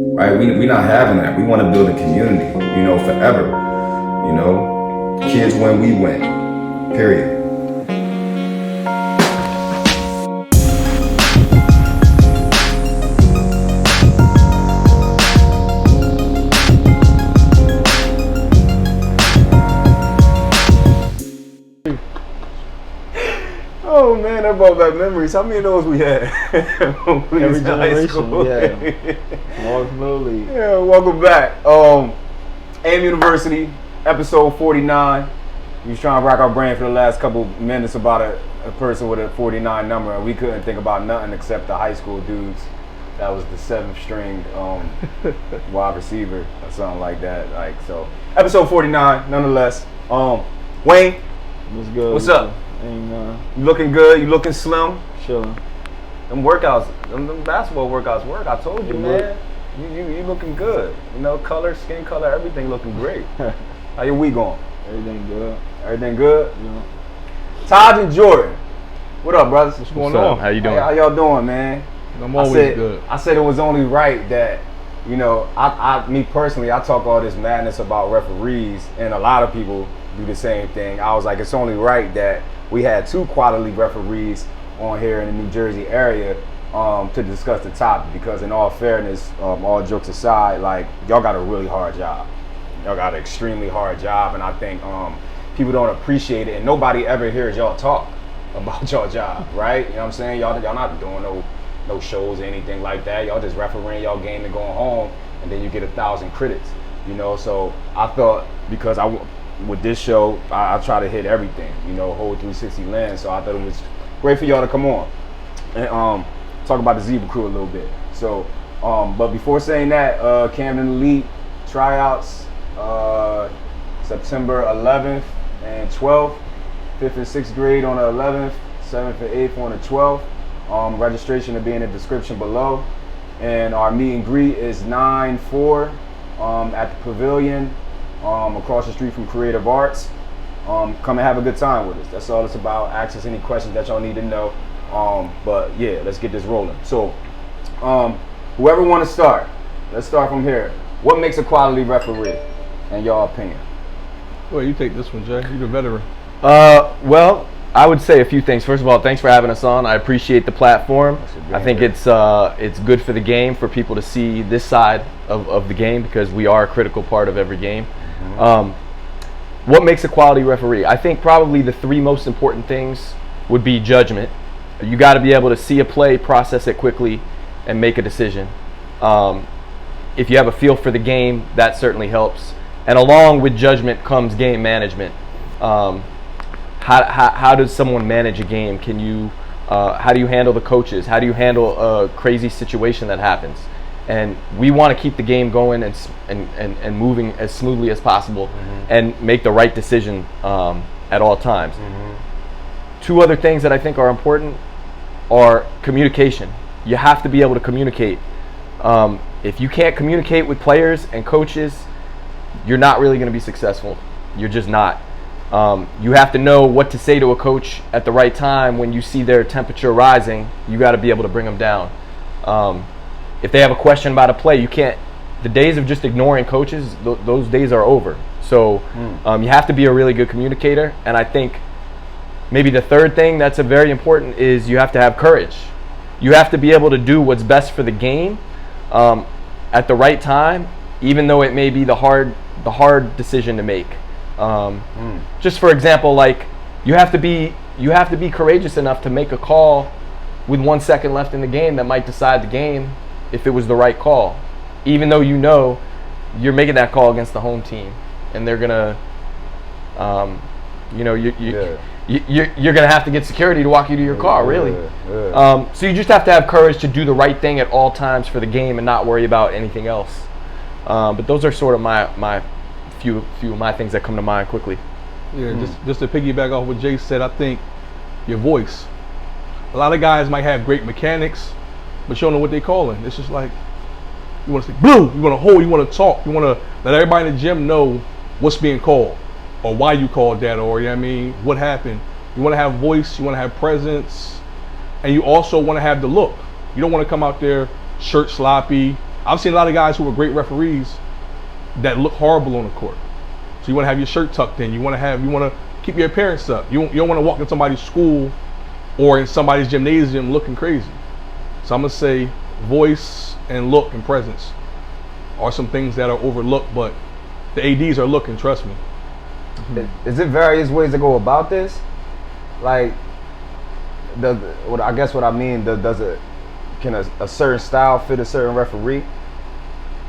right? We not having that. We want to build a community, forever. Kids win, we win. Period. Oh man, that brought back memories. How many of those we had? Every generation, yeah. Absolutely. Yeah, welcome back. A.M.University, episode 49. We was trying to rack our brain for the last couple minutes about a person with a 49 number, and we couldn't think about nothing except the high school dudes. That was the 7th string wide receiver or something like that. So episode 49, nonetheless. Wayne, what's good? What's up? You looking good? You looking slim? Chilling. Them workouts, them basketball workouts work. I told you, man. You looking good. Color, skin color, everything looking great. How your week going? Everything good. Everything good? Yeah. Taj and Jordan, what up, brothers? What's going on? How you doing? How y'all doing, man? I'm always good. I said it was only right that, me personally, I talk all this madness about referees, and a lot of people do the same thing. I was like, it's only right that we had 2 quality referees on here in the New Jersey area to discuss the topic, because in all fairness, all jokes aside, like, y'all got a really hard job. Y'all got an extremely hard job, and I think people don't appreciate it, and nobody ever hears y'all talk about your job, right? You know what I'm saying? Y'all not doing no shows or anything like that. Y'all just refereeing y'all game and going home, and then you get 1,000 critics, So I thought, because with this show, I try to hit everything, whole 360 lens. So I thought it was great for y'all to come on and talk about the Zebra Crew a little bit. So, but before saying that, Camden Elite Tryouts, September 11th and 12th, 5th and 6th grade on the 11th, 7th and 8th on the 12th. Registration will be in the description below. And our meet and greet is 9/4 at the Pavilion, across the street from Creative Arts. Come and have a good time with us. That's all it's about. Ask us any questions that y'all need to know. But yeah, let's get this rolling. So, whoever want to start, let's start from here. What makes a quality referee, in your opinion? Well, you take this one, Jay. You're the veteran. Well, I would say a few things. First of all, thanks for having us on. I appreciate the platform. I think it's good for the game, for people to see this side of the game, because we are a critical part of every game. Mm-hmm. What makes a quality referee? I think probably the 3 most important things would be judgment. You got to be able to see a play, process it quickly, and make a decision. If you have a feel for the game, that certainly helps. And along with judgment comes game management. How does someone manage a game? How do you handle the coaches? How do you handle a crazy situation that happens? And we want to keep the game going and moving as smoothly as possible, mm-hmm. and make the right decision at all times. Mm-hmm. 2 other things that I think are important are communication. You have to be able to communicate. If you can't communicate with players and coaches, you're not really going to be successful. You're just not. You have to know what to say to a coach at the right time. When you see their temperature rising, you got to be able to bring them down. If they have a question about a play, you can't. The days of just ignoring coaches, those days are over. So you have to be a really good communicator. And I think maybe the 3rd thing that's very important is you have to have courage. You have to be able to do what's best for the game at the right time, even though it may be the hard decision to make. Just for example, like you have to be courageous enough to make a call with 1 second left in the game that might decide the game if it was the right call, even though you're making that call against the home team, and they're gonna, you're gonna have to get security to walk you to your car, really. So you just have to have courage to do the right thing at all times for the game and not worry about anything else. But those are sort of my few of my things that come to mind quickly. Yeah, just to piggyback off what Jay said, I think your voice. A lot of guys might have great mechanics, but you don't know what they're calling. It's just like, you want to say blue, you want to hold, you want to talk, you want to let everybody in the gym know what's being called or why you called that, or what happened. You want to have voice, you want to have presence, and you also want to have the look. You don't want to come out there shirt sloppy, I've seen a lot of guys who are great referees that look horrible on the court. So you want to have your shirt tucked in. You want to keep your appearance up. You don't want to walk in somebody's school or in somebody's gymnasium looking crazy. So I'm gonna say voice and look and presence are some things that are overlooked, but the ADs are looking. Trust me. Is it various ways to go about this? Like, I guess what I mean, can a certain style fit a certain referee?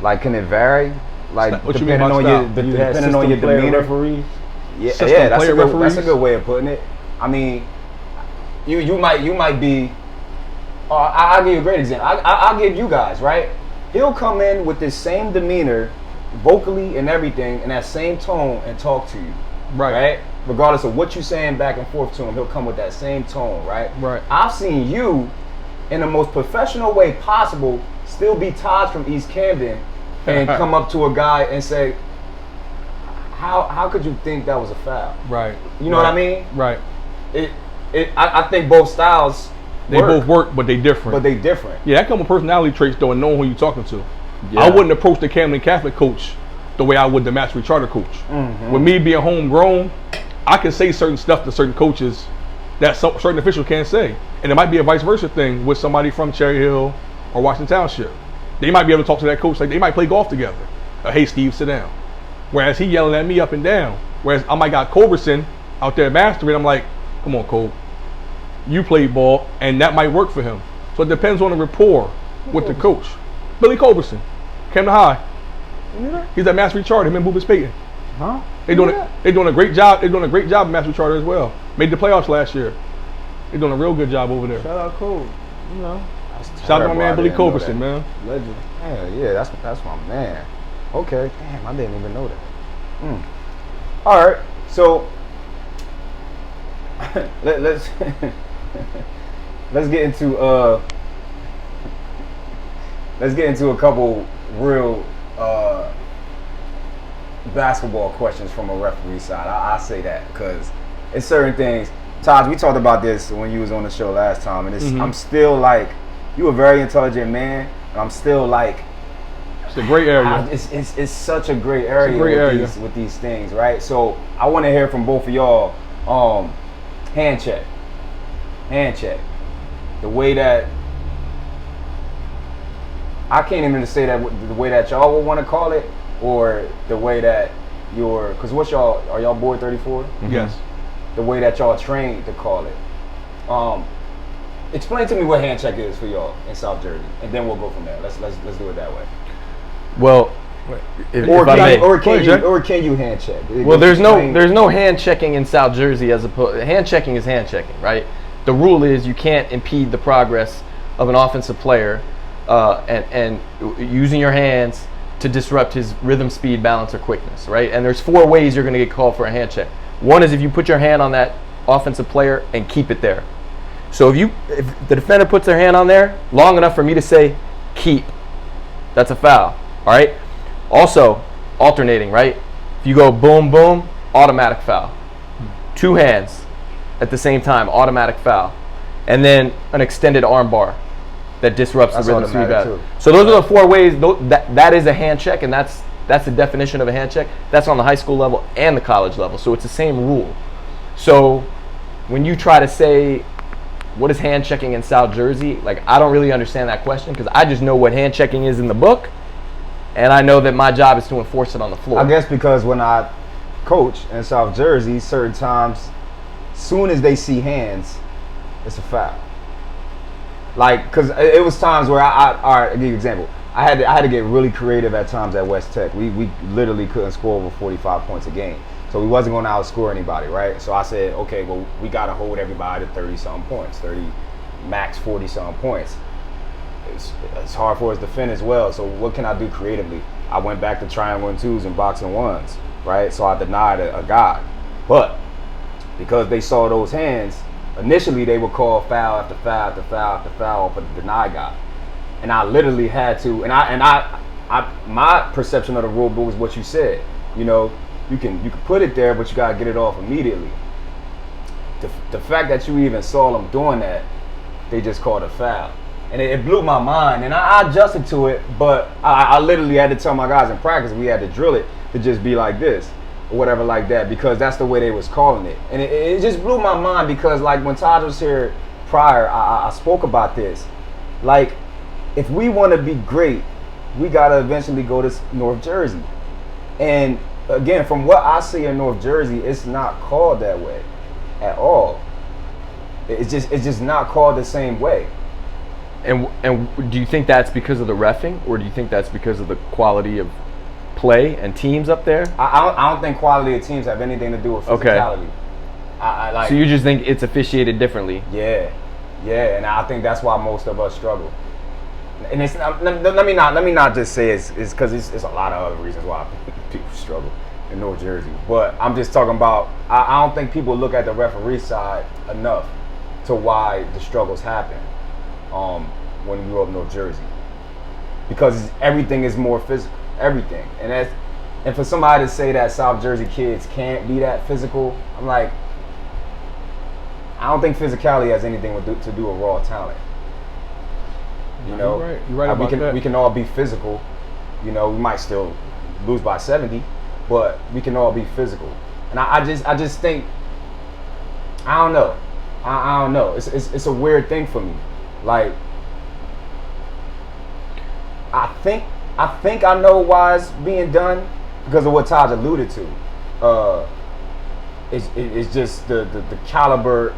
Like, can it vary? Like, what you mean by style? Depending on your demeanor. Referees. Yeah, that's a good way of putting it. I mean, you might be. I'll give you a great example. I'll give you guys, right? He'll come in with this same demeanor, vocally and everything, in that same tone and talk to you. Right? Regardless of what you're saying back and forth to him, he'll come with that same tone, right? Right. I've seen you, in the most professional way possible, still be Taj from East Camden and come up to a guy and say, how could you think that was a foul? Right. You know what I mean? Right. I think both styles both work, but they different. Yeah, that comes with personality traits though, and knowing who you're talking to. Yeah. I wouldn't approach the Camden Catholic coach the way I would the Mastery Charter coach. With me being homegrown, I can say certain stuff to certain coaches that certain officials can't say. And it might be a vice versa thing with somebody from Cherry Hill or Washington Township. They might be able to talk to that coach like they might play golf together. Hey Steve, sit down. Whereas he yelling at me up and down. Whereas I might got Culberson out there mastering, I'm like, come on Cole, you play ball, and that might work for him. So it depends on the rapport with the coach. Billy Culberson, Camden High. He's at Mastery Charter, him and Boobas Payton. Huh? They doing a great job. They're doing a great job at Mastery Charter as well. Made the playoffs last year. They're doing a real good job over there. Shout out Cole. You know. Shout out to my man Billy Culberson, man. Legend. Yeah, that's my man. Okay, damn, I didn't even know that. All right, so let's get into a couple real basketball questions from a referee side. I say that because it's certain things. Taj, we talked about this when you was on the show last time, and I'm still like, you a very intelligent man, and I'm still like, it's a great area. It's such a great area, with these things, right? So I want to hear from both of y'all. Hand check. The way that I can't even say that the way that y'all would want to call it, or the way that because are y'all board 34? Yes. The way that y'all trained to call it. Explain to me what hand check is for y'all in South Jersey, and then we'll go from there. Let's do it that way. Well, can you hand check? Well, there's no hand checking in South Jersey as opposed. Hand checking is hand checking, right? The rule is you can't impede the progress of an offensive player, and using your hands to disrupt his rhythm, speed, balance, or quickness, right? And there's 4 ways you're going to get called for a hand check. One is if you put your hand on that offensive player and keep it there. So if the defender puts their hand on there long enough for me to say keep, that's a foul. All right. Also, alternating, right? If you go boom, boom, automatic foul. 2 hands at the same time, automatic foul. And then an extended arm bar that disrupts the rhythm, speed, balance. So those are the 4 ways. That is a hand check, and that's the definition of a hand check. That's on the high school level and the college level. So it's the same rule. So when you try to say, what is hand checking in South Jersey? Like, I don't really understand that question because I just know what hand checking is in the book, and I know that my job is to enforce it on the floor. I guess because when I coach in South Jersey, certain times, soon as they see hands, it's a foul. Like, because it was times where all right, I'll give you an example. I had to get really creative at times at West Tech. We literally couldn't score over 45 points a game. So we wasn't going to outscore anybody, right? So I said, okay, well, we got to hold everybody to 30-something points, max 40-something points. It's hard for us to defend as well. So what can I do creatively? I went back to triangle and twos and boxing ones, right? So I denied a guy. But because they saw those hands, initially they would call foul after foul after foul after foul for the denied guy. And I literally had to, my perception of the rule book was what you said. You know, you can put it there, but you gotta get it off immediately. The fact that you even saw them doing that, they just called a foul. And it blew my mind, and I adjusted to it, but I literally had to tell my guys in practice, we had to drill it to just be like this, or whatever like that, because that's the way they was calling it. And it just blew my mind, because like when Taj was here prior, I spoke about this. Like, if we want to be great, we got to eventually go to North Jersey. And again, from what I see in North Jersey, it's not called that way at all. It's just not called the same way. And do you think that's because of the reffing, or do you think that's because of the quality of play and teams up there? I don't think quality of teams have anything to do with physicality. Okay. I like. So you just think it's officiated differently? Yeah, and I think that's why most of us struggle. And it's not, let me not just say it's because it's a lot of other reasons why people struggle in North Jersey. But I'm just talking about, I don't think people look at the referee side enough to why the struggles happen when you grow up in North Jersey, because everything is more physical, everything. And for somebody to say that South Jersey kids can't be that physical, I'm like, I don't think physicality has anything to do with raw talent. You know, you're right about that. We can all be physical. You know, we might still lose by 70, but we can all be physical. And I just think, I don't know. I don't know. It's a weird thing for me. Like, I think I know why it's being done, because of what Taj alluded to. It's just the caliber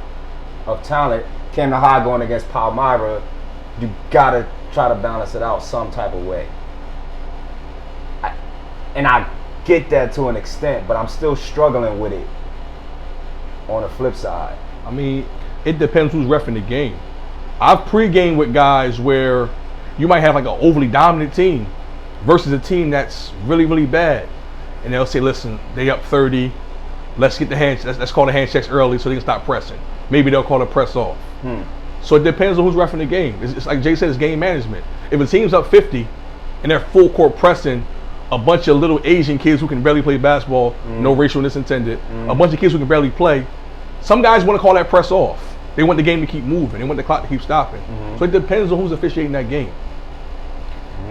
of talent. Camden High going against Palmyra, you gotta try to balance it out some type of way. And I get that to an extent, but I'm still struggling with it on the flip side. I mean, it depends who's reffing the game. I've pre-gamed with guys where you might have like an overly dominant team versus a team that's really, really bad. And they'll say, listen, they up 30. Let's get the let's call the hand checks early so they can stop pressing. Maybe they'll call a press off. So it depends on who's reffing the game. It's like Jay said, it's game management. If a team's up 50 and they're full court pressing a bunch of little Asian kids who can barely play basketball, no racialness intended, a bunch of kids who can barely play, some guys want to call that press off. They want the game to keep moving. They want the clock to keep stopping. So it depends on who's officiating that game.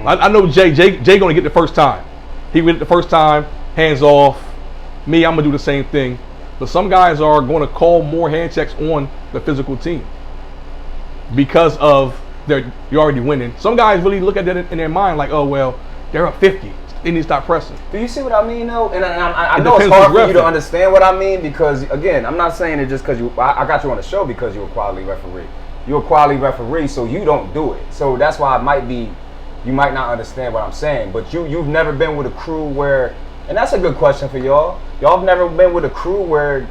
I know Jay going to get the first time. He went the first time, hands off. Me, I'm going to do the same thing. But some guys are going to call more hand checks on the physical team because of you're already winning. Some guys really look at that in their mind like, oh, well, they're up 50. They need to stop pressing. Do you see what I mean, though? And I know it's hard for you to understand what I mean, because, again, I'm not saying it just because I got you on the show because you're a quality referee. You're a quality referee, so you don't do it. So that's why you might not understand what I'm saying. But you've never been with a crew where, and that's a good question for y'all. Y'all have never been with a crew where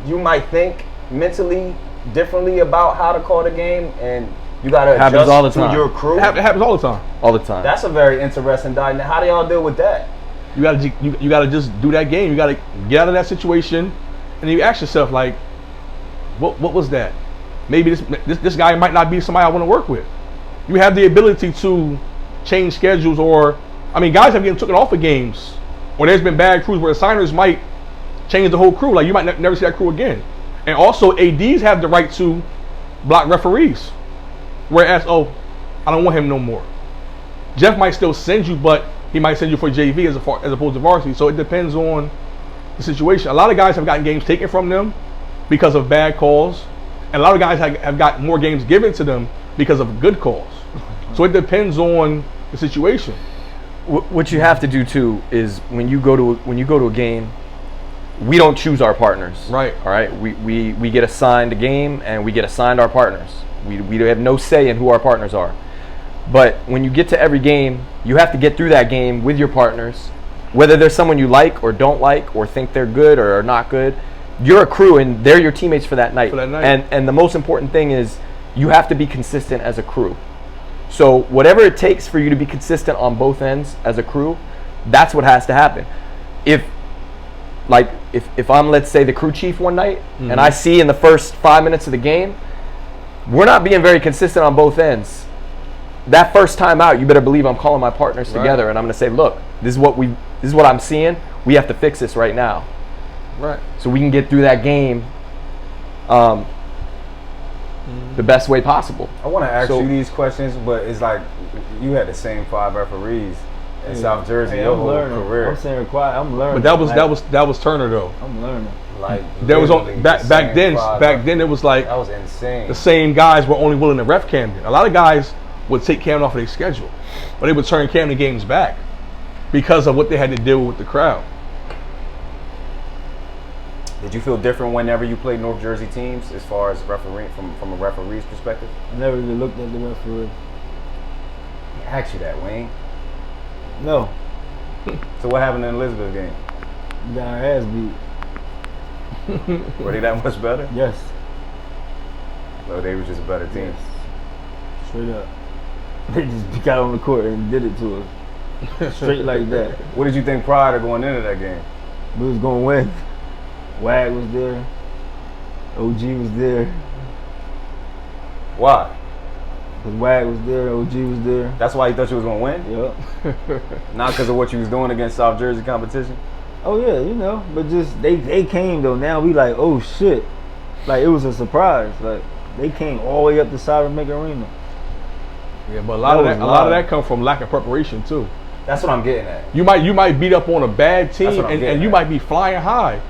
you might think mentally differently about how to call the game, and you got to adjust to your crew? It happens all the time. All the time. That's a very interesting dynamic. How do y'all deal with that? You gotta just do that game. You gotta get out of that situation, and then you ask yourself, like, what was that? Maybe this guy might not be somebody I want to work with. You have the ability to change schedules, or I mean, guys have getting taken off of games, or there's been bad crews where the signers might change the whole crew. Like, you might never see that crew again. And also, ADs have the right to block referees. Whereas, oh, I don't want him no more. Jeff might still send you, but he might send you for JV as opposed to varsity. So it depends on the situation. A lot of guys have gotten games taken from them because of bad calls. And a lot of guys have got more games given to them because of good calls. So it depends on the situation. What you have to do too is when you go to a game, we don't choose our partners. Right. All right. We get assigned a game, and we get assigned our partners. We have no say in who our partners are. But when you get to every game, you have to get through that game with your partners, whether there's someone you like or don't like or think they're good or are not good. You're a crew, and they're your teammates for that night. And the most important thing is you have to be consistent as a crew. So whatever it takes for you to be consistent on both ends as a crew, that's what has to happen. If I'm, let's say, the crew chief one night, and I see in the first 5 minutes of the game, we're not being very consistent on both ends. That first time out, you better believe I'm calling my partners together, and I'm going to say, look, this is what I'm seeing. We have to fix this right now. Right. So we can get through that game the best way possible. I want to ask So- you these questions, but it's like you had the same 5 referees in South Jersey your I'm whole learning. career. I'm saying quiet. I'm learning. But Like, that was Turner though. I'm learning. Like There was literally on the same back then. 5 Back then it was like that was insane. the same guys were only willing to ref Camden. A lot of guys would take Camden off of their schedule, but they would turn Camden games back because of what they had to deal with the crowd. Did you feel different whenever you played North Jersey teams, as far as referee from a referee's perspective? I never really looked at the referee. I asked you that, Wayne. No, So what happened in the Elizabeth game? we got our ass beat. Were they that much better? Yes. No, they were just a better team. Yes. Straight up. They just got on the court and did it to us. Straight like that. What did you think prior to going into that game? We was gonna win. Wag was there. OG was there. Why? Cause Wag was there. OG was there. That's why you thought you was gonna win? Yep. Not because of what you was doing against South Jersey competition? Oh yeah, you know, but just they came though. Now we like, oh shit, like it was a surprise. Like they came all the way up to Cyber Make Arena. Yeah, but a lot of That was that, a lot of wild. that come from lack of preparation too. That's what I'm getting at. You might beat up on a bad That's team what I'm and getting you at. might be flying high.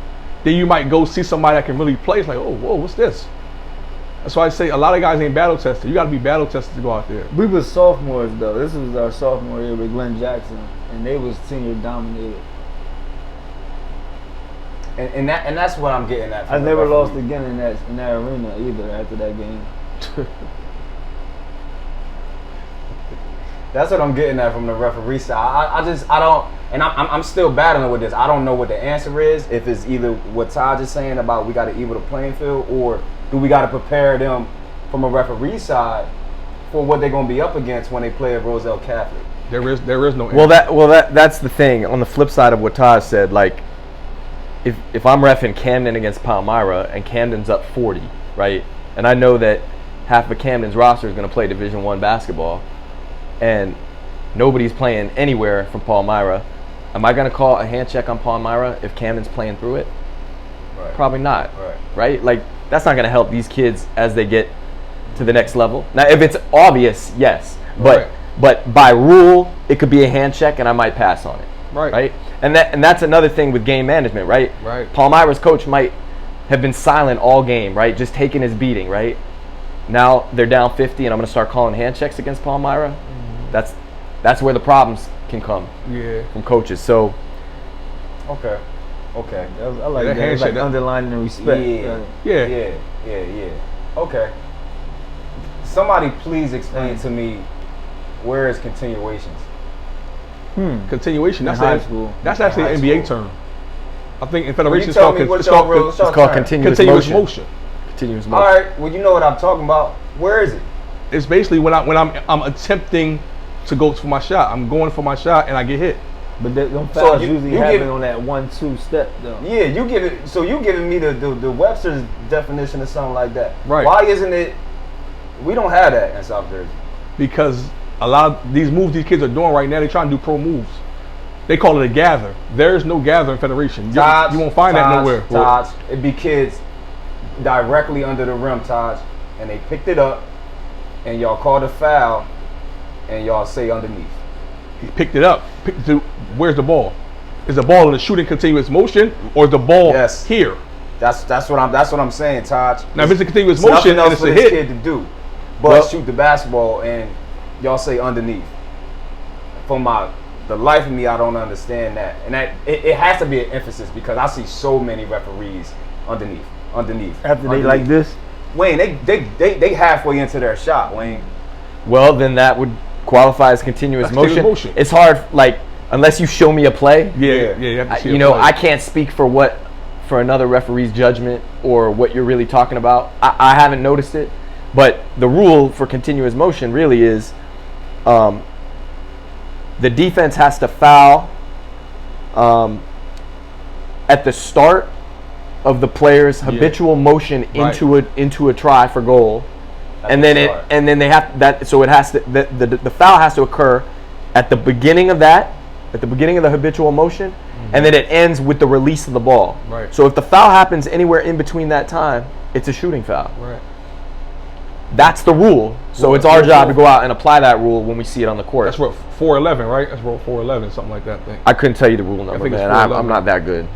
Then you might go see somebody that can really play. It's like, oh, whoa, what's this? That's why I say a lot of guys ain't battle tested. You got to be battle tested to go out there. We was sophomores though. This was our sophomore year with Glenn Jackson, and they was senior dominated. And that's what I'm getting at. I from the never referee. lost again in that arena either after that game. That's what I'm getting at from the referee side. I don't, and I'm still battling with this. I don't know what the answer is. If it's either what Taj is saying about we got to even the playing field, or do we got to prepare them from a referee side for what they're going to be up against when they play at Roselle Catholic? There is no Well, that's the thing. On the flip side of what Taj said, like if I'm reffing Camden against Palmyra and Camden's up 40, right, and I know that half of Camden's roster is going to play Division I basketball, and nobody's playing anywhere from Palmyra, am I going to call a hand check on Palmyra if Camden's playing through it? Right. Probably not. Right. Like that's not going to help these kids as they get to the next level. Now, if it's obvious, yes, but by rule, it could be a hand check, and I might pass on it. Right. And that's another thing with game management, right? Right. Palmyra's coach might have been silent all game, right? Just taking his beating, right? Now they're down 50, and I'm going to start calling hand checks against Palmyra. Mm-hmm. That's where the problems can come. Yeah. From coaches. So. Okay. I like that that. It's like handshake, underlining the respect. Yeah. Okay. Somebody please explain to me where is continuations? Continuation. In That's high the- school. That's actually High an NBA school. term. I think in Will Federation you it's tell called me what it's y'all called, real- It's called continuous motion. Continuous All motion. right. Well, you know what I'm talking about. Where is it? It's basically when I'm attempting to go for my shot. I'm going for my shot and I get hit. But them So fouls you usually give- happen on that 1-2 step though. Yeah, you give it. So you giving me the Webster's definition of something like that? Right. Why isn't it? We don't have that in South Jersey. Because a lot of these moves these kids are doing right now, they're trying to do pro moves. They call it a gather. There's no gather in Federation. You won't find that nowhere. Taj, it'd be kids directly under the rim, Taj, and they picked it up, and y'all called a foul, and y'all say underneath. He picked it up. Where's the ball? Is the ball in the shooting continuous motion, or is the ball here? That's what I'm saying, Taj. Now, if it's a continuous There's motion nothing and else it's for a this hit, kid to do, but Well- shoot the basketball, and y'all say underneath. For the life of me, I don't understand that, and that it has to be an emphasis because I see so many referees underneath. After they like this, Wayne, they halfway into their shot, Wayne. Well, then that would qualify as continuous That's motion. continuous motion. It's hard, like unless you show me a play. yeah, you have to see You a know, play. I can't speak for another referee's judgment or what you're really talking about. I haven't noticed it, but the rule for continuous motion really is the defense has to foul at the start of the player's habitual motion into a try for goal, and then they have that. So it has to the foul has to occur at the beginning of the habitual motion, and then it ends with the release of the ball. Right. So if the foul happens anywhere in between that time, it's a shooting foul. Right. That's the rule. So it's our job to go out and apply that rule when we see it on the court. That's rule 411, right? That's rule 411, something like that. I couldn't tell you the rule number, man. I'm not that good.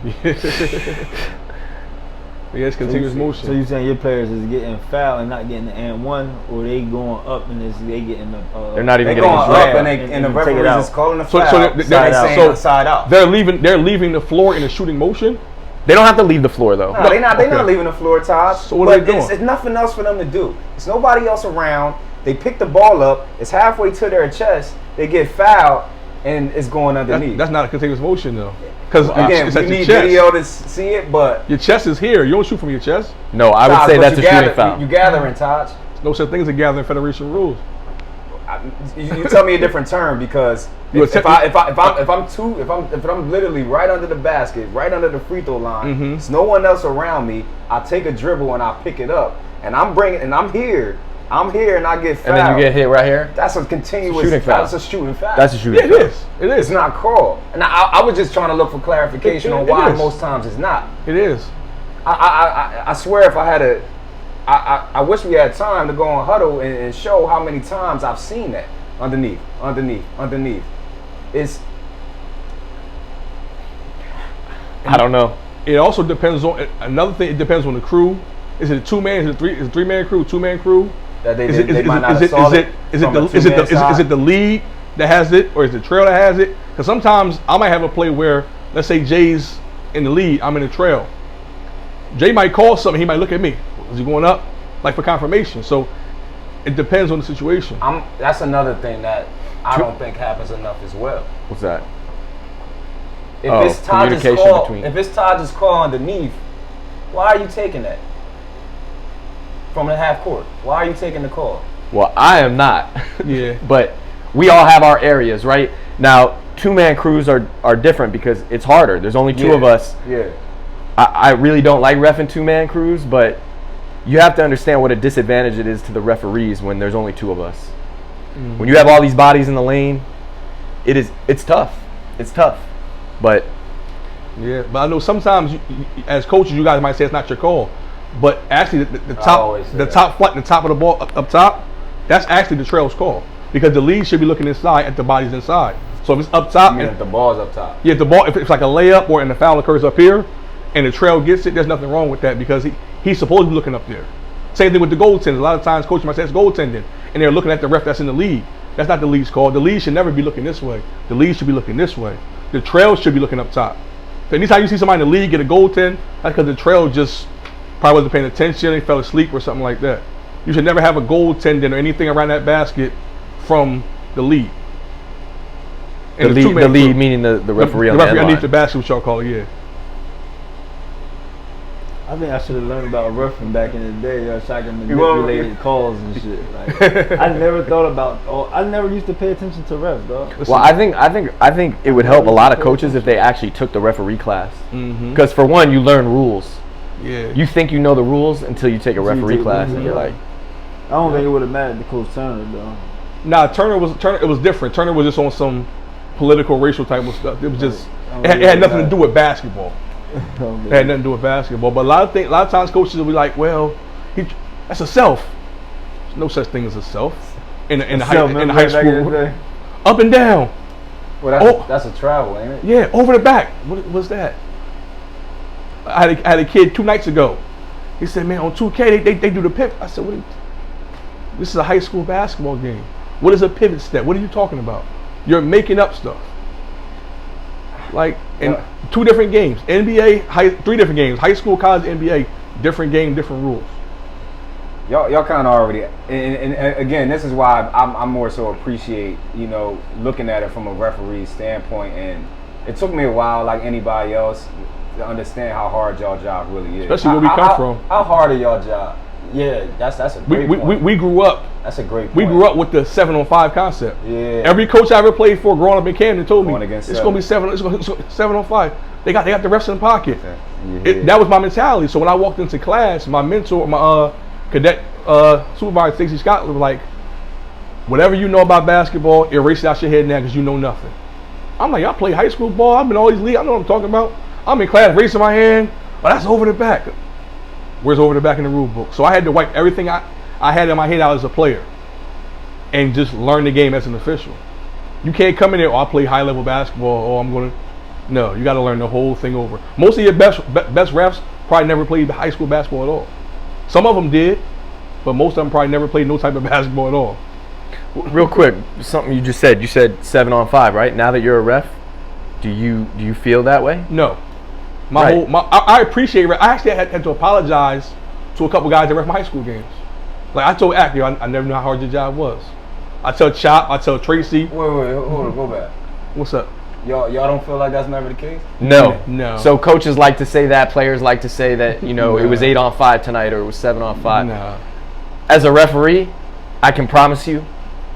Yeah, it's continuous motion. So you saying your players is getting fouled and not getting the and-one, or they going up and they getting the? They're not even going getting up and the referees is calling the foul. So side out. They're leaving the floor in a shooting motion. They don't have to leave the floor though. No, they're not leaving the floor, Taj. So what are they doing? It's nothing else for them to do. It's nobody else around. They pick the ball up. It's halfway to their chest. They get fouled, and it's going underneath. That's not a continuous motion though. Because again, you need video to see it, but your chest is here. You don't shoot from your chest. No, I would say that's a shooting foul. You gathering, Taj. There's no such thing as a gathering federation rules. You tell me a different term, because if I'm literally right under the basket, right under the free throw line, there's no one else around me. I take a dribble and I pick it up, and I'm here, and I get fouled. And then you get hit right here. That's a continuous shooting foul. That's a shooting foul. That's a shooting foul. It is. It's not called. And I was just trying to look for clarification on why most times it's not. It is. I swear, if I had I wish we had time to go on Huddle and show how many times I've seen that underneath. It's. I don't know. It also depends on another thing. It depends on the crew. Is it a 2-man? Is it a 3-man crew? 2-man crew? That is it the lead that has it, or is it the trail that has it? Because sometimes I might have a play where, let's say Jay's in the lead, I'm in the trail. Jay might call something. He might look at me. Is he going up? Like for confirmation. So it depends on the situation. That's another thing that I don't think happens enough as well. What's that? If it's Taj's call underneath, why are you taking that from the half court? Why are you taking the call? Well, I am not. Yeah. But we all have our areas, right? Now, 2-man crews are different because it's harder. There's only 2 of us. Yeah. I really don't like reffing 2-man crews, but you have to understand what a disadvantage it is to the referees when there's only 2 of us. Mm-hmm. When you have all these bodies in the lane, it's tough. It's tough. But yeah, but I know sometimes as coaches, you guys might say it's not your call, but actually the top flight, the top of the ball up top, that's actually the trail's call, because the lead should be looking inside at the bodies inside. So if it's up top, you mean if the ball's up top. Yeah, if it's like a layup or and the foul occurs up here, and the trail gets it, there's nothing wrong with that, because he's supposed to be looking up there. Same thing with the goaltenders. A lot of times coaches might say it's goaltending, and they're looking at the ref that's in the lead. That's not the lead's call. The lead should never be looking this way. The lead should be looking this way. The trail should be looking up top. So anytime you see somebody in the league get a goaltend, that's because the trail just probably wasn't paying attention, they fell asleep or something like that. You should never have a goaltending or anything around that basket from the lead. The lead meaning the referee on the end line. Underneath the basket, what y'all call it, yeah. I think I should have learned about roughing back in the day. So I can manipulate calls and shit. Like, I never thought about. I never used to pay attention to refs, dog. Well, I think it would help a lot of coaches if they actually took the referee class. Because for one, you learn rules. Yeah. You think you know the rules until you take a referee class, and you're like. I don't think it would have mattered to Coach Turner, though. Nah, Turner it was different. Turner was just on some political, racial type of stuff. It was just it had nothing to do with basketball. It had nothing to do with basketball. But a lot of times coaches will be like, well, that's a self. There's no such thing as a self in high school. Up and down. Well, that's a travel, ain't it? Yeah, over the back. What was that? I had a kid 2 nights ago. He said, man, on 2K they do the pivot. I said, this is a high school basketball game. What is a pivot step? What are you talking about? You're making up stuff. Like in 2 different games, NBA, 3 different games, high school, college, NBA, different game, different rules. Y'all kind of already, and again, this is why I'm more so appreciate, looking at it from a referee standpoint. And it took me a while, like anybody else, to understand how hard y'all job really is. Especially where we come from. How hard are y'all job? Yeah, that's a great point. We grew up. That's a great point. We grew up with the 7-on-5 concept. Yeah. Every coach I ever played for growing up in Camden told me it's going to be 7-on-5. They got the refs in the pocket. Yeah. That was my mentality. So when I walked into class, my mentor, my cadet supervisor, Stacey Scott, was like, whatever you know about basketball, erase it out your head now because you know nothing. I'm like, I play high school ball. I've been all these leagues. I know what I'm talking about. I'm in class raising my hand. Oh, that's over the back. Where's over the back in the rule book? So I had to wipe everything. I I had it in my head I was a player, and just learn the game as an official. You can't come in there. Oh, I play high level basketball. Oh, I'm gonna. No, you got to learn the whole thing over. Most of your best refs probably never played high school basketball at all. Some of them did, but most of them probably never played no type of basketball at all. Real quick, something you just said. You said 7-on-5, right? Now that you're a ref, do you feel that way? No. Right. I appreciate it. I actually had to apologize to a couple guys that ref my high school games. Like I told Actor, I never knew how hard your job was. I tell Chop, I tell Tracy. Wait, hold on, go back. What's up? Y'all don't feel like that's never the case? No. So coaches like to say that, players like to say that, it was 8-on-5 tonight or it was 7-on-5. No. As a referee, I can promise you,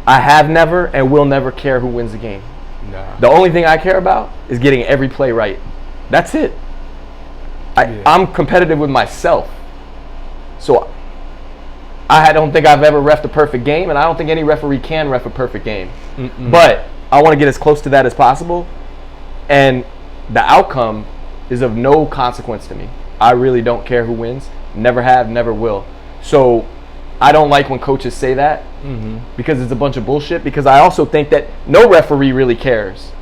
I have never and will never care who wins the game. Nah. The only thing I care about is getting every play right. That's it. I'm competitive with myself. So I don't think I've ever reffed a perfect game, and I don't think any referee can ref a perfect game. But I want to get as close to that as possible, and the outcome is of no consequence to me. I really don't care who wins. Never have, never will. So I don't like when coaches say that because it's a bunch of bullshit, because I also think that no referee really cares.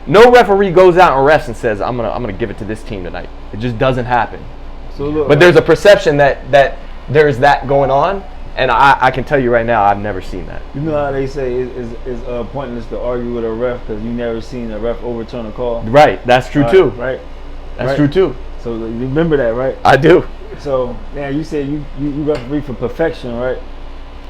No referee goes out and refs and says, I'm gonna give it to this team tonight. It just doesn't happen. So look, but there's a perception that there's that going on, and I can tell you right now, I've never seen that. You know how they say it's pointless to argue with a ref because you never seen a ref overturn a call? Right, that's true too. Right. That's true too. So you remember that, right? I do. So now you said you referee for perfection, right?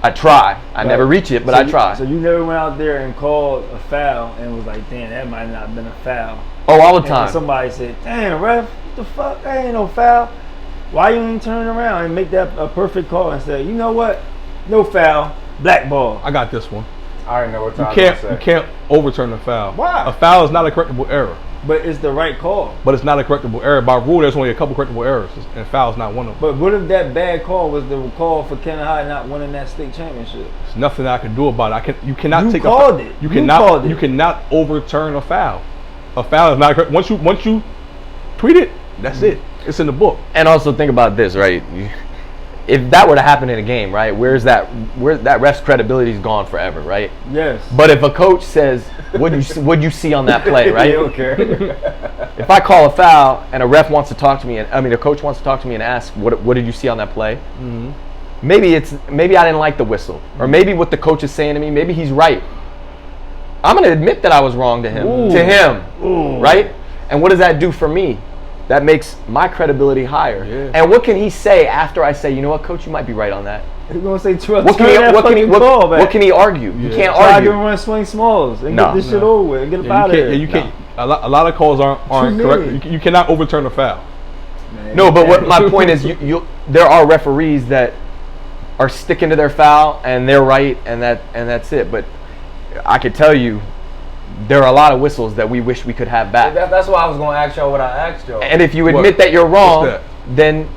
I try. I never reach it, but I try. So you never went out there and called a foul and was like, damn, that might not have been a foul. Oh, all the time. And somebody said, damn, ref, what the fuck? That ain't no foul. Why you ain't turn around and make that a perfect call and say, you know what? No foul, black ball. I got this one. I already know what time You can't overturn a foul. Why? A foul is not a correctable error. But it's the right call. But it's not a correctable error. By rule, there's only a couple correctable errors, and foul is not one of them. But what if that bad call was the call for Ken High not winning that state championship? There's nothing I can do about it. You cannot You take called a it. You You cannot. called it. You cannot overturn a foul. A foul is not correct. Once you tweet it, that's it. It's in the book. And also think about this, right? If that were to happen in a game, right, where that ref's credibility is gone forever, right? Yes. But if a coach says, "What'd you see on that play?" Right? They don't care. If I call a foul and a ref wants to talk to me, a coach wants to talk to me and ask, "What did you see on that play?" Maybe I didn't like the whistle, or maybe what the coach is saying to me, maybe he's right. I'm gonna admit that I was wrong to him. Ooh. Right? And what does that do for me? That makes my credibility higher. Yeah. And what can he say after I say, you know what, coach, you might be right on that? He's gonna say, What can he argue? You can't Try to argue. run swing smalls and No. get this shit over with and get up out of there. You can't. A lot of calls aren't correct. You cannot overturn a foul. Man, No, but what my point is, there are referees that are sticking to their foul and they're right, and that's it. But I could tell you, there are a lot of whistles that we wish we could have back. That's why I was going to ask y'all what I asked y'all. And if you admit that you're wrong, then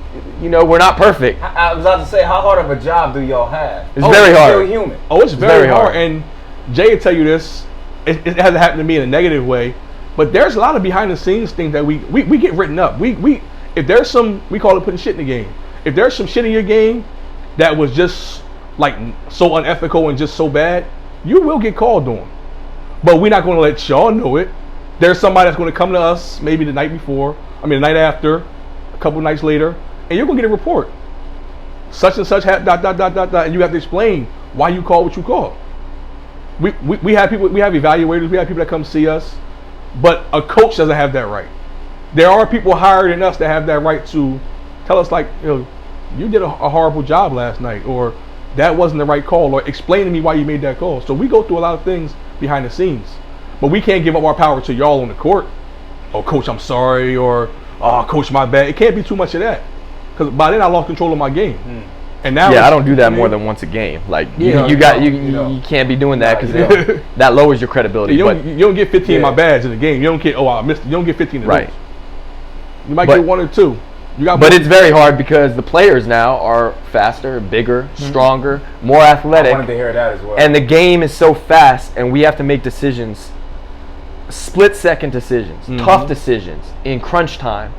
we're not perfect. I was about to say, how hard of a job do y'all have? It's very hard. Still human. Oh, it's very hard. And Jay will tell you this. It hasn't happened to me in a negative way, but there's a lot of behind the scenes things that we get written up. If there's some, we call it putting shit in the game. If there's some shit in your game that was just like so unethical and just so bad, you will get called on. But we're not going to let y'all know it. There's somebody that's going to come to us maybe the night after, a couple nights later, and you're going to get a report. Such and such, and you have to explain why you call what you call. We have people, we have evaluators, we have people that come see us, but a coach doesn't have that right. There are people higher than us that have that right to tell us, like, you did a horrible job last night, or that wasn't the right call, or explain to me why you made that call. So we go through a lot of things behind the scenes, but we can't give up our power to y'all on the court. Oh, coach, I'm sorry, or oh, coach, my bad. It can't be too much of that, because by then I lost control of my game. And now, I don't do that more than once a game. Like you can't be doing that because that lowers your credibility. You don't get 15 in my badge in the game. You don't get I missed. You don't get 15 in the right. Lose. You might get 1 or 2. But it's very hard because the players now are faster, bigger, stronger, more athletic. I wanted to hear that as well. And the game is so fast, and we have to make decisions, split-second decisions, tough decisions in crunch time.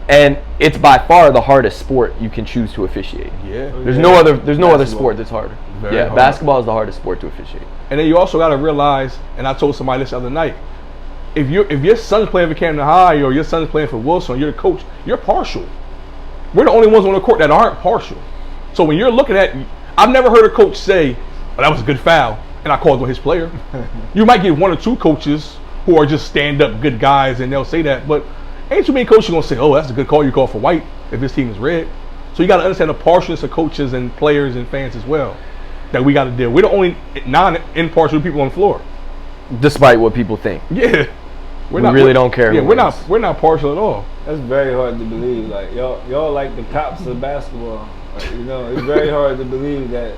And it's by far the hardest sport you can choose to officiate. Yeah. There's no other Basketball. sport that's harder. Very yeah, hard. basketball is the hardest sport to officiate. And then you also got to realize, and I told somebody this the other night, if your son's playing for Camden High or your son's playing for Wilson, or you're the coach, you're partial. We're the only ones on the court that aren't partial. So when you're looking at, I've never heard a coach say, "Oh, that was a good foul," and I called on his player. You might get one or two coaches who are just stand-up good guys, and they'll say that, but ain't too many coaches gonna say, "Oh, that's a good call you call for white if this team is red." So you got to understand the partialness of coaches and players and fans as well that we got to deal. We're the only non-impartial people on the floor. Despite what people think. Yeah, We really don't care Yeah, who we're wins. not partial at all. That's very hard to believe. Like y'all like the cops of basketball. Like, you know, it's very hard to believe that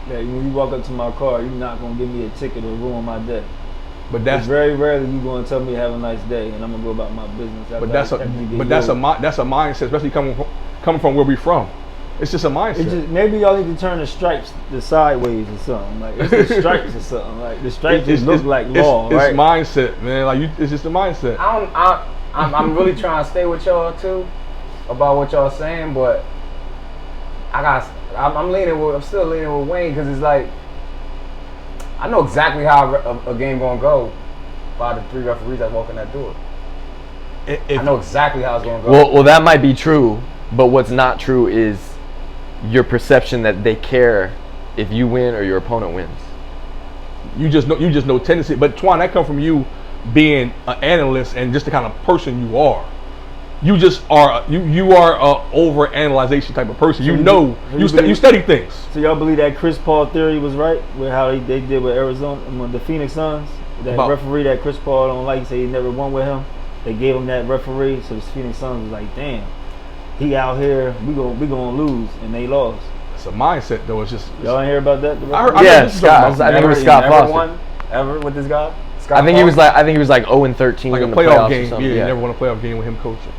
when you walk up to my car, you're not gonna give me a ticket or ruin my day. But It's that's very rarely you gonna tell me have a nice day, and I'm gonna go about my business. that's a mindset, especially coming from where we from. It's just a mindset. It's just, maybe y'all need to turn the stripes to sideways or something. Like it's the stripes or something. Like the stripes just look like law, right? It's mindset, man. Like it's just a mindset. I'm really trying to stay with y'all too about what y'all saying, but I'm still leaning with Wayne because it's like I know exactly how a game gonna go by the 3 referees that walk in that door. I know exactly how it's gonna go. Well, that might be true, but what's not true is your perception that they care if you win or your opponent wins. You just know tendency. But Twan, that come from you being an analyst and just the kind of person you are. You just are you are a over analyzation type of person. You study things. So y'all believe that Chris Paul theory was right with how they did with Arizona, the Phoenix Suns? That referee that Chris Paul don't like, say he never won with him. They gave him that referee, so the Phoenix Suns was like, damn, he out here, we gonna lose, and they lost. It's a mindset though. It's just Y'all ain't hear about that? Yeah, Scott. I think it was Scott Foster. Won ever with this guy? I think he was like 0-13 like a in the playoff playoffs game. or something. Yeah, you never won a playoff game with him coaching.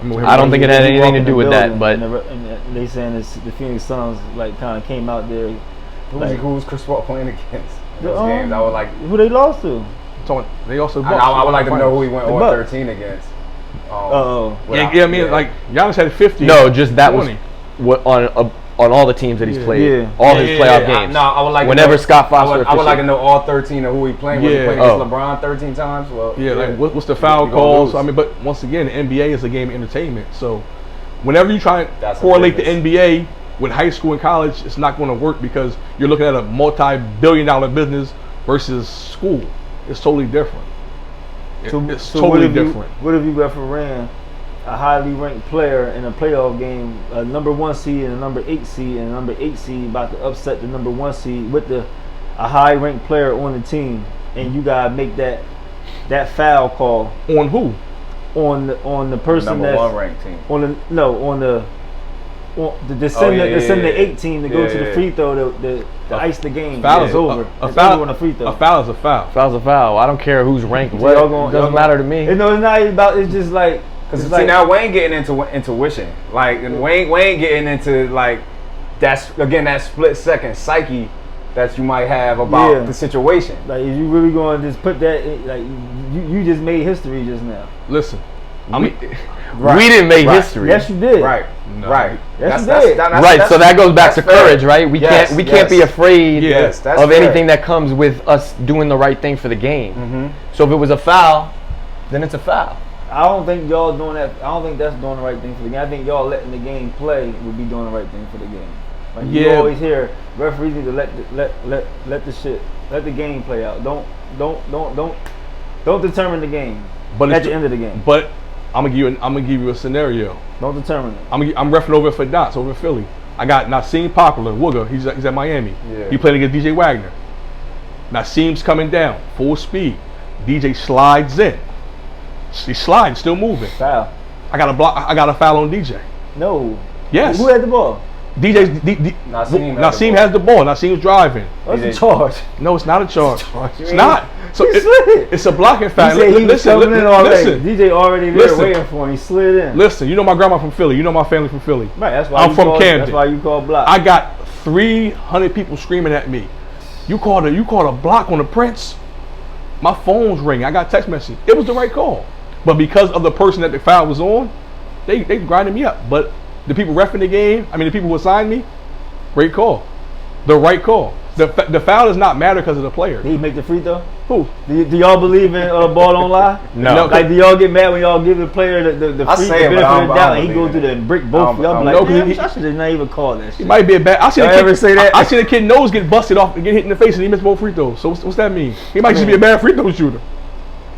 I don't think it had anything to do with that, but and they saying this, the Phoenix Suns like kind of came out there. Who was Chris Paul playing against in those games? I would like. Who they lost to? They also. I would like to know who he went 0-13 against. I mean, like Giannis had 50. No, just that 20. was what on all the teams that he's played, Yeah. all his playoff games. I would like whenever to know, Scott Foster. I would like to know all 13 of who he playing. Was he playing against LeBron 13 times? Well, like what's the foul calls? I mean, but once again, the NBA is a game of entertainment. So whenever you try and correlate the NBA with high school and college, it's not going to work because you're looking at a multi-billion-dollar business versus school. It's totally different. It's totally different. What if you refereeing a highly ranked player in a playoff game, a number 1 seed and a number 8 seed, and a number 8 seed about to upset the number 1 seed with a high ranked player on the team, and you gotta make that foul call On who? on the person number that's 1 ranked team. To send the 8 team to go to the free throw to ice the game. Foul It's over. A It's foul over on a free throw. A foul is a foul. Foul's a foul. I don't care who's ranked. So What y'all doesn't matter to me. No, it's not even about. It's just like. Because see now Wayne getting into intuition, like and Wayne getting into like that split second psyche that you might have about the situation. Like if you really going to just put that, like you just made history just now. Listen, We didn't make history. Yes, you did. Right. No. Right. Yes, you did. Right. So that goes back to fair. courage, right? We can't be afraid that's of fair. anything that comes with us doing the right thing for the game. Mm-hmm. So if it was a foul, then it's a foul. I don't think y'all doing that. I don't think that's doing the right thing for the game. I think y'all letting the game play would be doing the right thing for the game. Like you always hear referees need to let the game play out. Don't determine the game. But at the end of the game. But I'm gonna give you a scenario. Don't determine it. I'm reffing over for Dots over in Philly. I got Nassim Popular, Wooga. He's at Miami. Yeah. He played against DJ Wagner. Nassim's coming down full speed. DJ slides in. He's sliding, still moving. Foul. I got a foul on DJ. No. Yes. Who had the ball? Nassim has the ball. Nassim's driving. What's the charge? No, it's not a charge. It's mean, not. So it's a blocking foul. He said he was coming in already. Listen. DJ already there waiting for him. He slid in. Listen, you know my grandma from Philly. You know my family from Philly. Right. That's why I'm from Camden. That's why you call block. I got 300 people screaming at me. You called a block on the Prince. My phone's ringing. I got text message. It was the right call, but because of the person that the foul was on, they grinded me up. But the people reffing the game, the people who assigned me, great call. The right call. The foul does not matter because of the player. Did he make the free throw? Who? Do y'all believe in ball don't lie? No. Like, do y'all get mad when y'all give the player the I free say it, benefit but of the doubt and he believe go through in it. the brick both? Y'all be know, like, 'cause man, he- I should have not even called that It shit. might be a bad. I seen Y'all a kid ever say that? I seen a kid nose get busted off and get hit in the face and he missed both free throws. So what's that mean? He might just be a bad free throw shooter.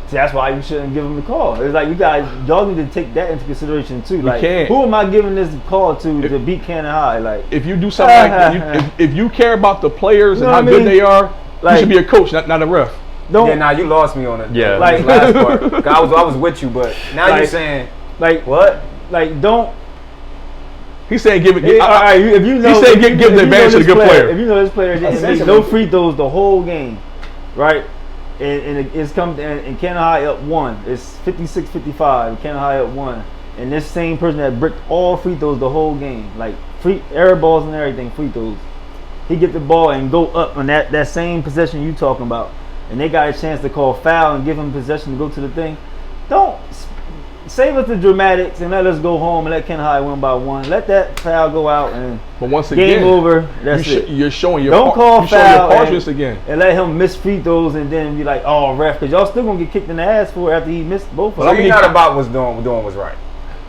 See, that's why you shouldn't give him the call. It's like y'all need to take that into consideration too. Like, can't. who am I giving this call to beat Camden High? Like, If you do something like that, if you care about the players You and know how what I good mean? they are, Like- you should be a coach, not a ref. don't Yeah, now you lost me on it. Yeah. Like last part. 'Cause I was with you, but now Like- you're saying like what? like don't. He's saying give it. All right, if you know, He said if you- give if the you know advantage to the this good player. If you know this player didn't make Essentially. no free throws the whole game, right? And it's come and Camden High up 1. It's 56-55. Camden High up 1. And this same person that bricked all free throws the whole game, like free air balls and everything, free throws. He get the ball and go up on that same possession you talking about, and they got a chance to call foul and give him possession to go to the thing. Don't save us the dramatics and let us go home and let Camden High win by 1. Let that foul go out and But once game again, over. That's it. you're showing your Don't call you're showing your foul harshness again. and let him miss free throws and then be like, oh, ref, because y'all still gonna get kicked in the ass for it after he missed both of So them. you're not about what's doing what's right.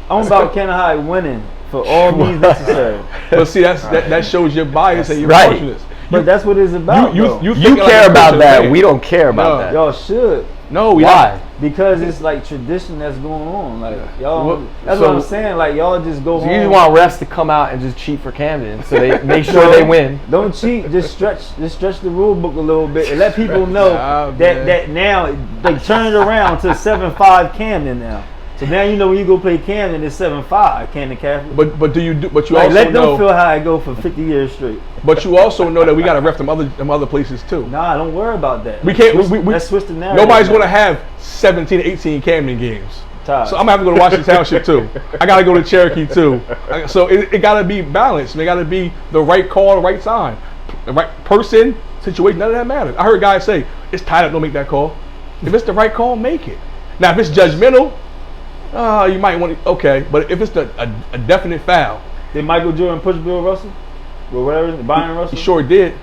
I'm about Camden High winning for all means necessary. But see, that shows your bias and your Right. harshness. But that's what it's about. though. You thinking like care a about coach that. fan. We don't care about No. that. Y'all should. No, we Why? not. Because it's like tradition that's going on. Like y'all, What- that's so- what I'm saying. Like y'all just go So home. you just want refs to come out and just cheat for Camden, so they make sure So, they win. Don't cheat. Just stretch the rule book a little bit and let people know Nah, that man. that now they turn it around to 7-5 Camden now. So now you know when you go play Camden, it's 7-5 Camden Catholic. But do you do? But you Like, also let them know. feel how I go for 50 years straight. But you also know that we got to ref them other places too. Nah, don't worry about that. We can't. Let's We, switch the narrative. nobody's now. going to have 17, 18 Camden games. Taj. So I'm gonna have to go to Washington Township too. I gotta go to Cherokee too. So it gotta be balanced. And it gotta be the right call, the right time, the right person, situation. None of that matters. I heard guys say it's tied up. Don't make that call. If it's the right call, make it. Now if it's judgmental, you might want to. Okay, but if it's a definite foul, Did Michael Jordan push Bill Russell? Or whatever, Byron he Russell? sure did.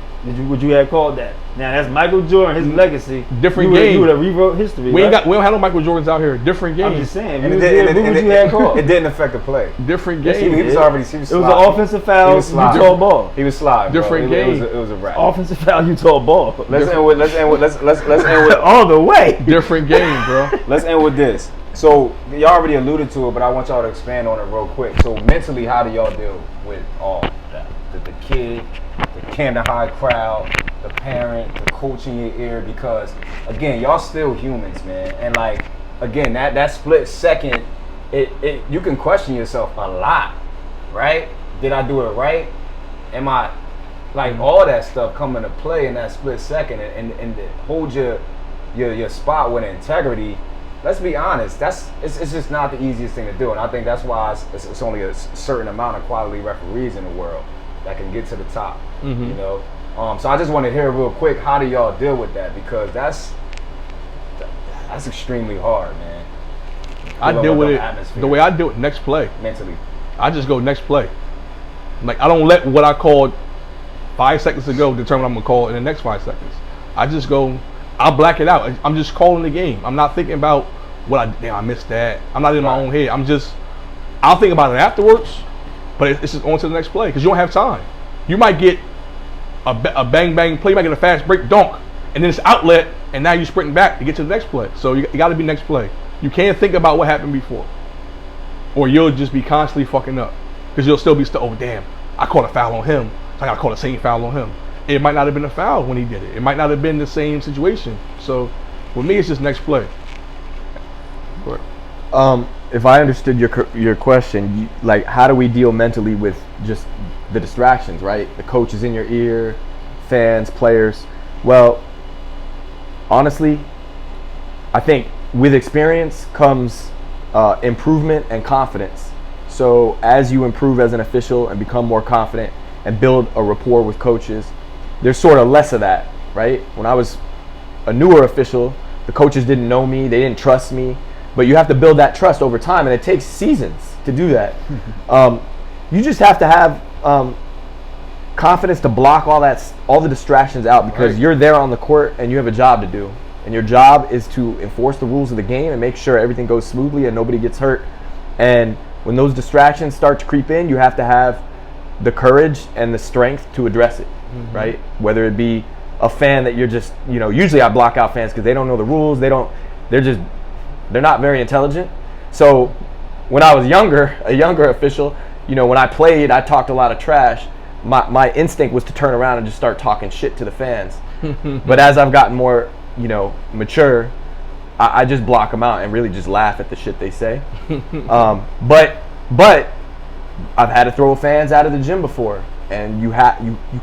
Would you have called that? Now that's Michael Jordan, his legacy. Different you game. You would have rewrote history. We right? don't have no Michael Jordans out here. Different I'm game. just saying. And Who it would you have called? It didn't affect the play. Different Yes, game. He was already. He was It was sliding. an offensive He foul, was sliding. Utah ball. He was sliding. bro. Different It was game. it was a wrap. Offensive foul, Utah ball. Let's end with All the way. Different game, bro. Let's end with this. So y'all already alluded to it, but I want y'all to expand on it real quick. So mentally, how do y'all deal with all that? The kid, the Camden High crowd, the parent, the coach in your ear, because again, y'all still humans, man. And like again, that split second, it you can question yourself a lot, right? Did I do it right? Am I like all that stuff come into play in that split second and to hold your spot with integrity? Let's be honest, it's just not the easiest thing to do, and I think that's why it's only a certain amount of quality referees in the world that can get to the top. You know, so I just want to hear real quick, how do y'all deal with that? Because that's extremely hard, man. I Dealing deal with the it atmosphere the way I do it. Next play. mentally. I just go next play. Like I don't let what I called 5 seconds ago determine I'm gonna call in the next 5 seconds. I just go. I'll black it out. I'm just calling the game. I'm not thinking about I missed that. I'm not in my own head. I'll think about it afterwards, but it's just on to the next play because you don't have time. You might get a bang bang play. You might get a fast break dunk, and then it's outlet, and now you're sprinting back to get to the next play. So you got to be next play. You can't think about what happened before, or you'll just be constantly fucking up because you'll still be stuck. Oh damn, I caught a foul on him. So I got to call the same foul on him. It might not have been a foul when he did it. It might not have been the same situation. So with me, it's just next play. If I understood your question, like how do we deal mentally with just the distractions, right? The coach is in your ear, fans, players. Well, honestly, I think with experience comes improvement and confidence. So as you improve as an official and become more confident and build a rapport with coaches, there's sort of less of that, right? When I was a newer official, the coaches didn't know me, they didn't trust me. but you have to build that trust over time, and it takes seasons to do that. You just have to have confidence to block all the distractions out, because you're there on the court and you have a job to do, and your job is to enforce the rules of the game and make sure everything goes smoothly and nobody gets hurt. And when those distractions start to creep in, you have to have the courage and the strength to address it, right? Whether it be a fan that you're just, usually I block out fans because they don't know the rules. They're not very intelligent. So when I was a younger official, when I played, I talked a lot of trash. My instinct was to turn around and just start talking shit to the fans. But as I've gotten more, mature, I just block them out and really just laugh at the shit they say. But I've had to throw fans out of the gym before, and you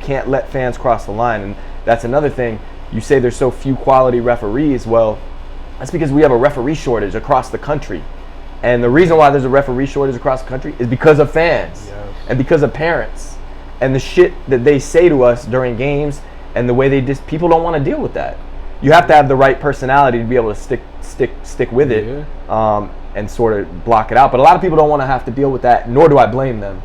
can't let fans cross the line. And that's another thing. You say there's so few quality referees. Well, that's because we have a referee shortage across the country. And the reason why there's a referee shortage across the country is because of fans and because of parents and the shit that they say to us during games, and the way people don't want to deal with that. You have to have the right personality to be able to stick with it, and sort of block it out. But a lot of people don't want to have to deal with that, nor do I blame them.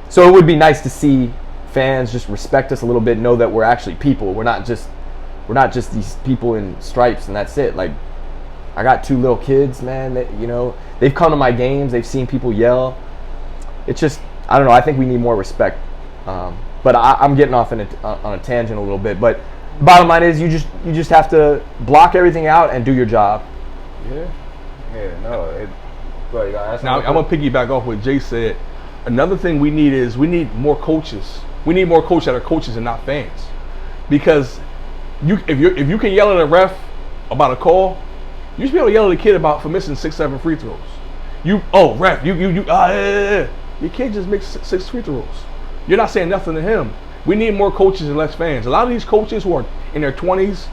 So it would be nice to see fans just respect us a little bit, know that we're actually people. We're not just these people in stripes and that's it. Like, I got 2 little kids, man, that, they've come to my games, they've seen people yell. It's just, I don't know, I think we need more respect. But I'm getting off on a tangent a little bit. But the bottom line is you just have to block everything out and do your job. Now, I'm going to piggyback off what Jay said. Another thing we need more coaches. We need more coaches that are coaches and not fans. Because if you can yell at a ref about a call, you should be able to yell at a kid for missing 6-7 free throws. Ref, your kid just makes 6 free throws. You're not saying nothing to him. We need more coaches and less fans. A lot of these coaches who are in their 20s,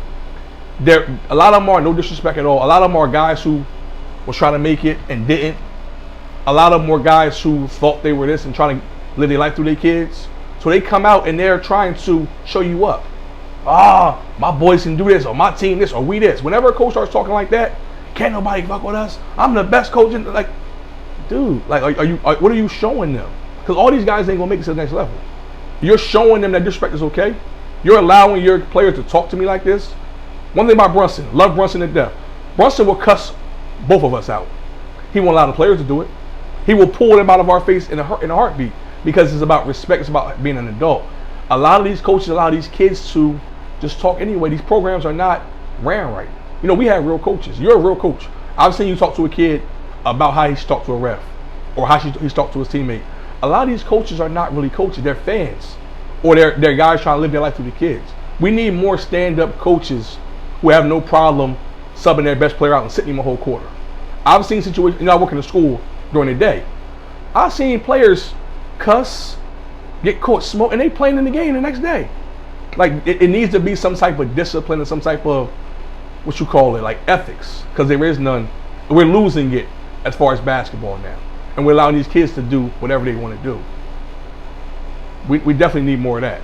a lot of them are, no disrespect at all, a lot of them are guys who was trying to make it and didn't. A lot of them were guys who thought they were this and trying to live their life through their kids. So they come out and they're trying to show you up. My boys can do this, or my team this, or we this. Whenever a coach starts talking like that, can't nobody fuck with us. I'm the best coach. Like, dude, like, what are you showing them? Because all these guys ain't gonna make it to the next level. You're showing them that disrespect is okay. You're allowing your players to talk to me like this. One thing about Brunson, love Brunson to death. Brunson will cuss both of us out. He won't allow the players to do it. He will pull them out of our face in a heartbeat, because it's about respect. It's about being an adult. A lot of these coaches allow these kids to just talk anyway. These programs are not ran right. We have real coaches. You're a real coach. I've seen you talk to a kid about how he's talked to a ref, or how he's talked to his teammate. A lot of these coaches are not really coaches. They're fans, or they're guys trying to live their life through the kids. We need more stand-up coaches who have no problem subbing their best player out and sitting him a whole quarter. I've seen situations, I work in the school during the day. I've seen players cuss, get caught smoke, and they playing in the game the next day. Like, it needs to be some type of discipline and some type of, what you call it, like ethics, because there is none. We're losing it as far as basketball now, and we're allowing these kids to do whatever they want to do. We definitely need more of that.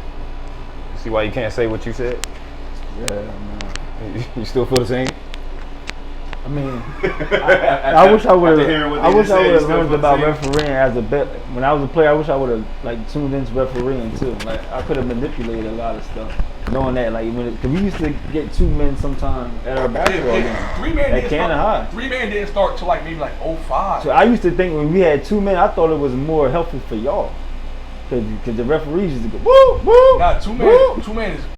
See why you can't say what you said? Yeah, man. You still feel the same? I mean, I wish I would have learned about refereeing as a bet. When I was a player, I wish I would have tuned into refereeing too. Like, I could have manipulated a lot of stuff, knowing that. Like, because we used to get 2 men sometime at our basketball game. 3-man at Camden High. 3-man didn't start till maybe 05. So I used to think when we had 2 men, I thought it was more helpful for y'all, because the referees used to go woo woo. Nah, 2-man is